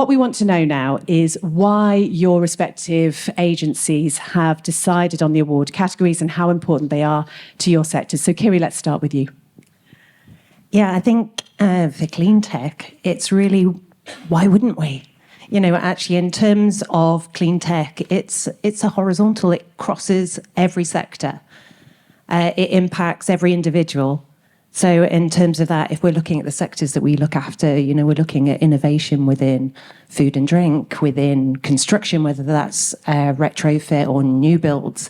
what we want to know now is why your respective agencies have decided on the award categories and how important they are to your sectors. So, Kirree, let's start with you. Yeah, I think for clean tech, it's really, why wouldn't we? You know, actually, in terms of clean tech, it's a horizontal. It crosses every sector. It impacts every individual. So in terms of that, if we're looking at the sectors that we look after, you know, we're looking at innovation within food and drink, within construction, whether that's retrofit or new builds.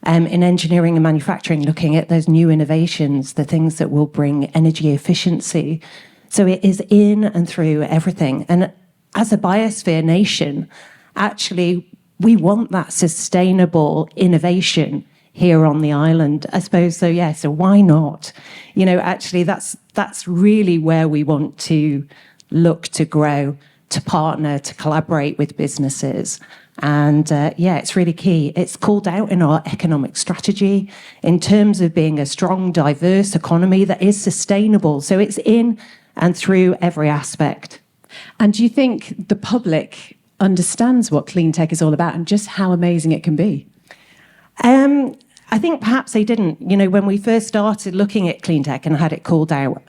In engineering and manufacturing, looking at those new innovations, the things that will bring energy efficiency. So it is in and through everything. And as a biosphere nation, actually, we want that sustainable innovation here on the island, I suppose. So yeah, so why not? You know, actually, that's really where we want to look to grow, to partner, to collaborate with businesses. And yeah, it's really key. It's called out in our economic strategy in terms of being a strong, diverse economy that is sustainable. So it's in and through every aspect. And do you think the public understands what clean tech is all about and just how amazing it can be? I think perhaps they didn't. You know, when we first started looking at clean tech and had it called out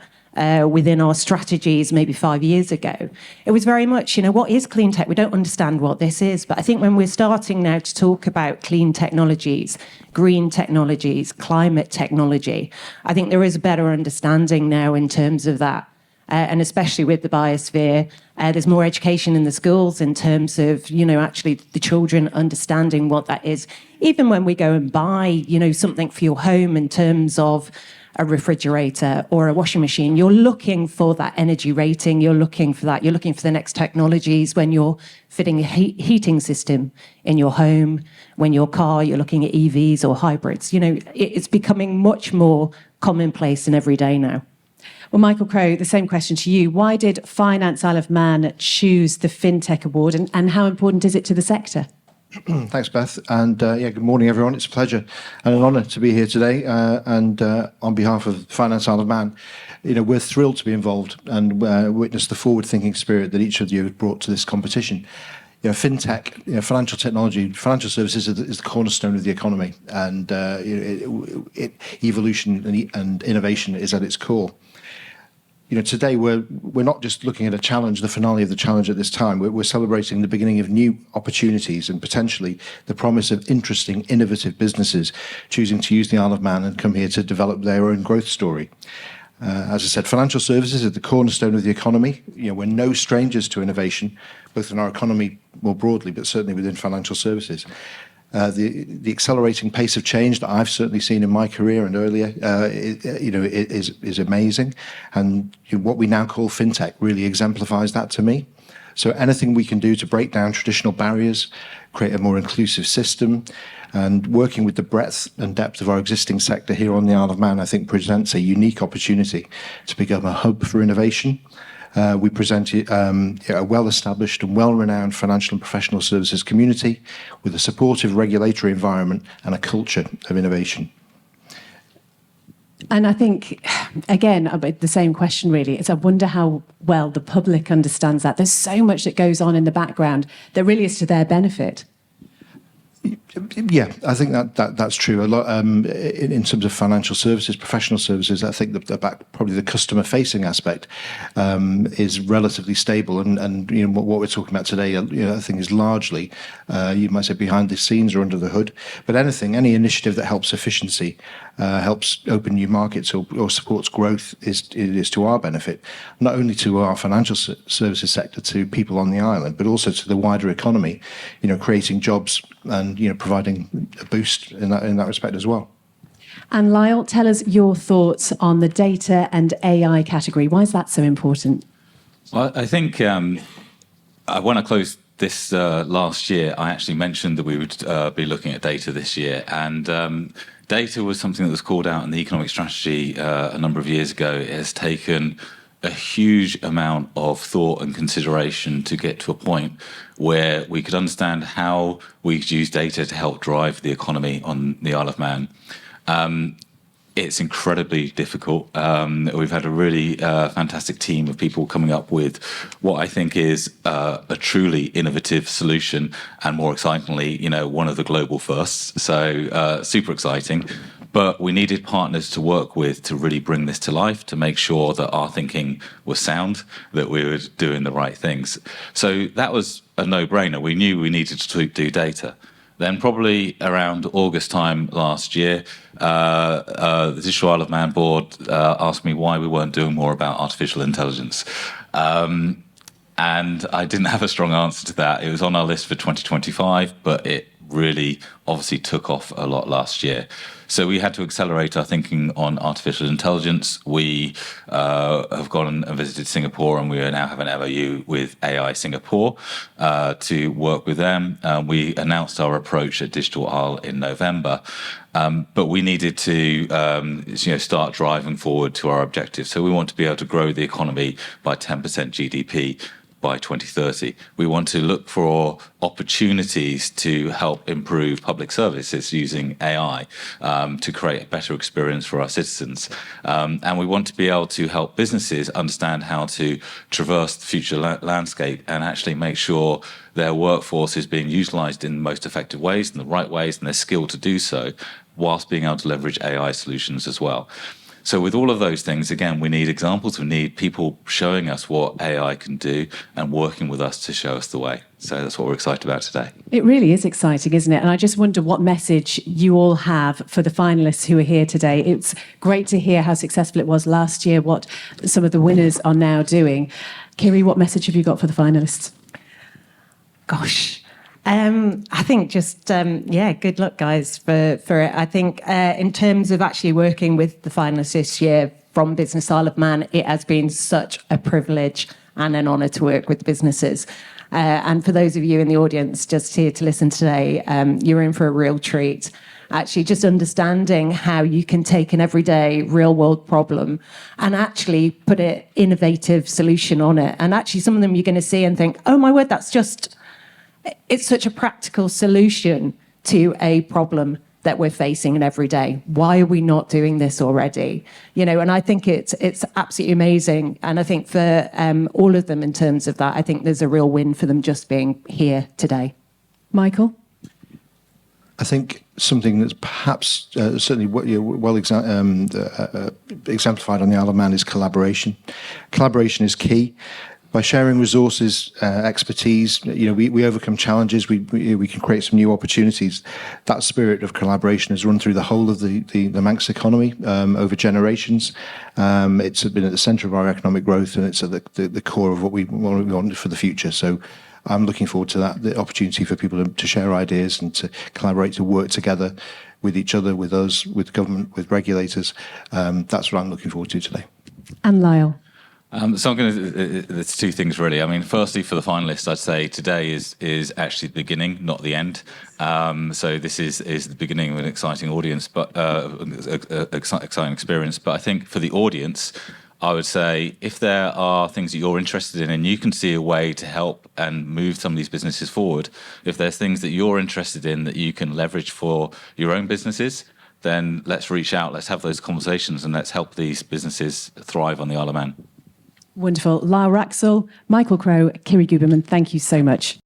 within our strategies maybe 5 years ago, it was very much, you know, what is clean tech? We don't understand what this is. But I think when we're starting now to talk about clean technologies, green technologies, climate technology, I think there is a better understanding now in terms of that. And especially with the biosphere, there's more education in the schools in terms of, you know, actually the children understanding what that is. Even when we go and buy, you know, something for your home in terms of a refrigerator or a washing machine, you're looking for that energy rating, you're looking for that, you're looking for the next technologies when you're fitting a heating system in your home, when your car, you're looking at EVs or hybrids. You know, it's becoming much more commonplace and everyday now. Well, Michael Crowe, the same question to you. Why did Finance Isle of Man choose the FinTech Award and how important is it to the sector? Thanks, Beth. And yeah, good morning, everyone. It's a pleasure and an honour to be here today. And on behalf of Finance Isle of Man, you know, we're thrilled to be involved and witness the forward-thinking spirit that each of you have brought to this competition. You know, fintech, you know, financial technology, financial services is the cornerstone of the economy, and evolution and innovation is at its core. You know, today we're not just looking at a challenge, the finale of the challenge at this time. We're celebrating the beginning of new opportunities and potentially the promise of interesting, innovative businesses choosing to use the Isle of Man and come here to develop their own growth story. As I said, financial services are the cornerstone of the economy. You know, we're no strangers to innovation, both in our economy more broadly, but certainly within financial services. The accelerating pace of change that I've certainly seen in my career and earlier, is amazing. And what we now call fintech really exemplifies that to me. So anything we can do to break down traditional barriers, create a more inclusive system, and working with the breadth and depth of our existing sector here on the Isle of Man, I think presents a unique opportunity to become a hub for innovation. We present a well-established and well-renowned financial and professional services community with a supportive regulatory environment and a culture of innovation. And I think, again, the same question really is I wonder how well the public understands that. There's so much that goes on in the background that really is to their benefit. Yeah, I think that's true. A lot in terms of financial services, professional services. I think probably the customer-facing aspect is relatively stable, and you know what we're talking about today. You know, I think is largely you might say behind the scenes or under the hood. But any initiative that helps efficiency, helps open new markets or supports growth is to our benefit, not only to our financial services sector, to people on the island, but also to the wider economy. You know, creating jobs and providing a boost in that respect as well. And Lyle, tell us your thoughts on the data and AI category. Why is that so important? Well, I think when I closed this last year, I actually mentioned that we would be looking at data this year, and data was something that was called out in the economic strategy a number of years ago. It has taken a huge amount of thought and consideration to get to a point where we could understand how we could use data to help drive the economy on the Isle of Man. it's incredibly difficult. We've had a really fantastic team of people coming up with what I think is a truly innovative solution, and more excitingly, one of the global firsts. So super exciting. But we needed partners to work with to really bring this to life, to make sure that our thinking was sound, that we were doing the right things. So that was a no-brainer. We knew we needed to do data. Then probably around August time last year, the Digital Isle of Man board asked me why we weren't doing more about artificial intelligence. And I didn't have a strong answer to that. It was on our list for 2025, but it really obviously took off a lot last year. So we had to accelerate our thinking on artificial intelligence. We have gone and visited Singapore, and we now have an MOU with AI Singapore to work with them. We announced our approach at Digital Isle in November, but we needed to start driving forward to our objectives. So we want to be able to grow the economy by 10% GDP by 2030. We want to look for opportunities to help improve public services using AI to create a better experience for our citizens. And we want to be able to help businesses understand how to traverse the future landscape and actually make sure their workforce is being utilised in the most effective ways, in the right ways, and they're skilled to do so, whilst being able to leverage AI solutions as well. So with all of those things, again, we need examples. We need people showing us what AI can do and working with us to show us the way. So that's what we're excited about today. It really is exciting, isn't it? And I just wonder what message you all have for the finalists who are here today. It's great to hear how successful it was last year, what some of the winners are now doing. Kirree, what message have you got for the finalists? Gosh. I think just, good luck, guys, for it. I think in terms of actually working with the finalists this year from Business Isle of Man, it has been such a privilege and an honour to work with businesses. And for those of you in the audience just here to listen today, you're in for a real treat. Actually, just understanding how you can take an everyday real world problem and actually put an innovative solution on it. And actually, some of them you're going to see and think, oh my word, it's such a practical solution to a problem that we're facing in every day. Why are we not doing this already? And I think it's absolutely amazing. And I think for all of them in terms of that, I think there's a real win for them just being here today. Michael? I think something that's perhaps certainly well exemplified on the Isle of Man is collaboration. Collaboration is key. By sharing resources, expertise, we overcome challenges. We can create some new opportunities. That spirit of collaboration has run through the whole of the Manx economy over generations. It's been at the centre of our economic growth, and it's at the core of what we want for the future. So I'm looking forward to that, the opportunity for people to share ideas and to collaborate, to work together with each other, with us, with government, with regulators. That's what I'm looking forward to today. And Lyle? So there's two things really. I mean, firstly, for the finalists, I'd say today is actually the beginning, not the end. So this is the beginning of an exciting audience, but exciting experience. But I think for the audience, I would say if there are things that you're interested in and you can see a way to help and move some of these businesses forward, if there's things that you're interested in that you can leverage for your own businesses, then let's reach out, let's have those conversations, and let's help these businesses thrive on the Isle of Man. Wonderful. Lyle Wraxall, Michael Crowe, Kirree Gooberman, thank you so much.